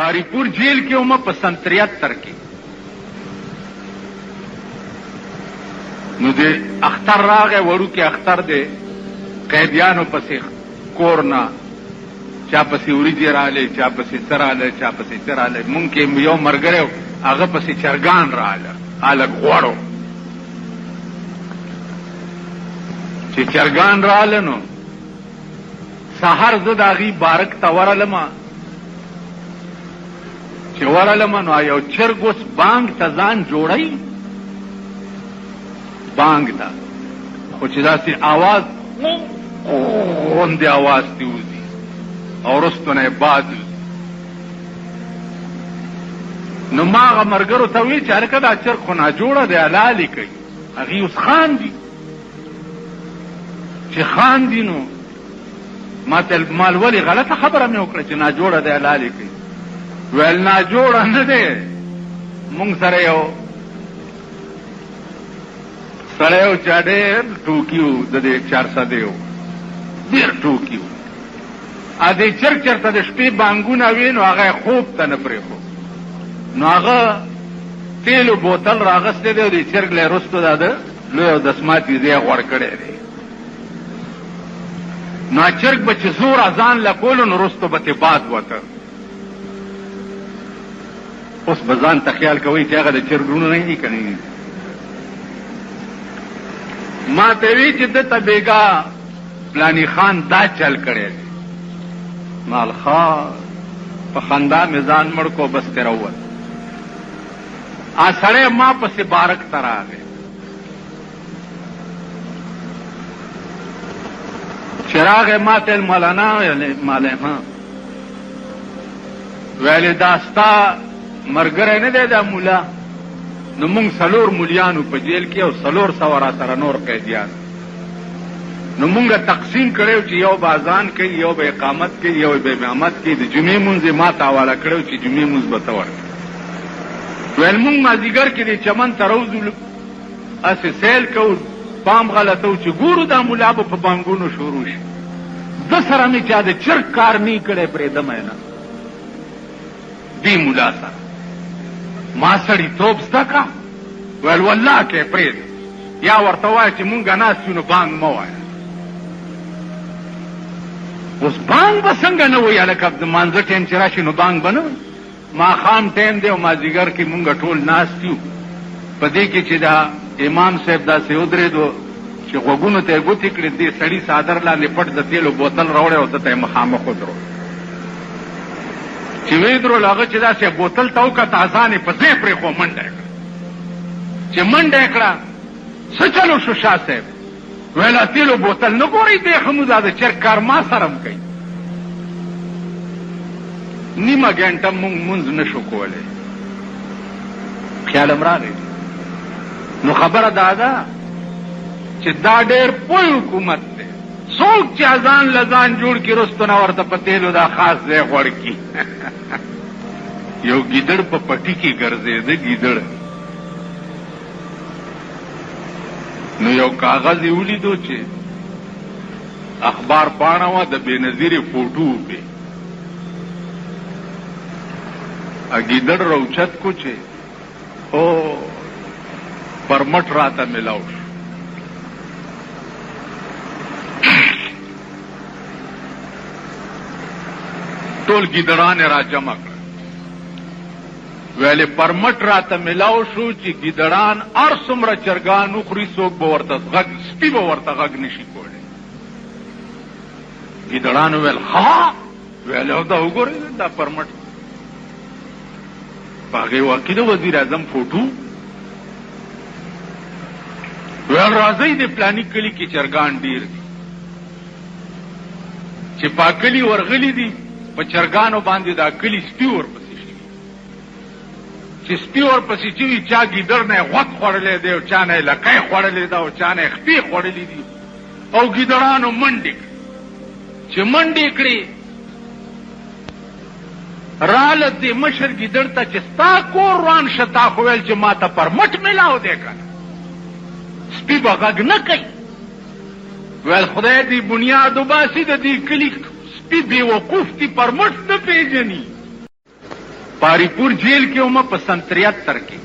باری پور جیل کې ومه په سن 73 کې. نو د اختر راغی، وړوکی اختر دی، قیدیانو پسې کور نه چا پسې وریجې راغلی، چا پسې څه راغلی، چا پسې څه راغلی. مونږ کې یو ملګری و، هغه پسې چرګان راغله، هلک غوړو. چې چرګان راغله نو سهار زه د هغې بارک ته ورغلمه. چې ورغلمه نو یو چرګ اوس بانګ ته ځان جوړی، بانګ ته، خو چې داسې آواز غوندې آواز تې وځي او وروستو نه یې باد وځي. نو ما هغه ملګرو ته ویل چې هلکه دا چرګ خو ناجوړه دی، حلالې کوي. هغې اوس خاندي. چې خاندي نو ما ته مال ولې غلطه خبره مې وکړه چې ناجوړه دی، حلالې کوي. ویل ناجوړه نه دی، مونږ سره یو سړی و چې ډېر ټوکي و، د دې 400 و، ډېر ټوکي و. دې چرګ چېرته د شپې بانګونه وي نو هغه یې خوب ته نه پرېښود. نو هغه تیلو بوتل راغستی دی او دې چرګ له یې وروستو دا د لوی او دسماتي ځای یې غوړ کړی دی. نو چرګ به چې زور ځان له کولو نو وروستو به ترې باد وته. اوس به ځان ته خیال کوئ چې هغه د چرګ ورونه نه دي که نه دي. ما ته وی چې ده ته بیګا فلاني خان دا چل کړی دی. مالخا په خندا مې ځان مړ کو، بس ترې راووت. سړی ما پسې بارک ته راغی. چې راغی ما ته مولانا مالی ها ویلې دا ستا ملګری نه دی دا مولا؟ نو مونږ 4 مولیانو په جیل کې او 400 را سره نور قیدیان. نو مونږه تقسیم کړیو چې یو به اذان کوي، یو به اقامت کوي، یو به امامت کوي. د جمعې مونځ یې ما ته حواله کړیو چې جمعې مونځ به ته ورکړې. ویل مونږ مازدیګر کې د چمن ته راوځو، هسې سیل کوو، پام غلطه و چې ګورو دا مولا به په بانګونو شروع شي. ده سره مې چا د چرګ کار نه کړی پرېږدمی نه، دې مولا سره ما سړي توب زده کړه. ویل والله کې پرېږده، یا ورته وایه چې مونږ ناست یو نو بانګ مه وایه. اوس بانګ به څنګه نه وایي هلکه؟ د مانځه ټایم چې راشي نو بانګ به نه وایي. ماښام ټایم دی او مازدیګر کې مونږ ټول ناست یو. په دې کې چې دا امام صاحب داسې ودرېدو چې غوږونو ته یې ګوتې کړې، دې سړي څادر لاندې پټ د تیلو بوتل راوړی او ده ته یې مخامخ ودرو. چې ویې درول هغه چې داسې بوتل ته وکته، ځان یې په ځای پرېښو، منډه یې کړه. چې منډه یې کړه، څه چلو شو شاه صاحب؟ ویل تیلو بوتل نه ګورئ، دی ښه مو دا د چرګ کار ما سره هم کوي. نیمه ګنټه مونږ مونځ نه شو کولی. خیالم راغی. نو خبره دا ده چې دا ډېر پوه حکومت دی. څوک چې اذان لذان جوړ کړي وروستو نه ورته په تیلو دا خاص ځای غوړ کړي. یو ګیدړ په پټي کې ګرځېده، ګیدړ. نو یو کاغذ یې ولیدو چې اخبار پاڼه وه، د بېنظیرې فوټو پې. ګیدړ راوچت کو چې او پرمټ راته ملاو شو. ټول ګیدړان یې را جمع کړل. ویلې پرمټ راته ملاو شو چې ګیدړان هر څومره چرګان وخوري څوک به ورته غږ، سپي به ورته غږ نشي کولی. ګیدړانو ویل ها؟ ویل او دا وګورئ دا پرمټ. په هغې واقع د وزیر اعظم فوټو. ویل راځئ د فلاني کلي کې چرګان ډېر دي. چې په کلي ورغلي دي، په چرګانو باندې دا کلي سپي ورپسې شوي. چې سپي ورپسې شوي، چا ګیدړ نه یې غوږ خوړلی دی او چا نه یې لکۍ خوړلې ده او چا نه یې خپې خوړلې دي. او ګیدړانو منډې کړې. چې منډې کړې راله دې مشر ګیدړ ته چې ستا کور روان شه، تا خو ویل چې ما ته پرمټ میلاو دی که نه؟ سپي به غږ نه کوي. ویل خدای دې بنیاد وباسي، د دې کلي سپي بې وقوف دي، پرمټ نه پېژني. پاریپور جیل کې هم په 73 کې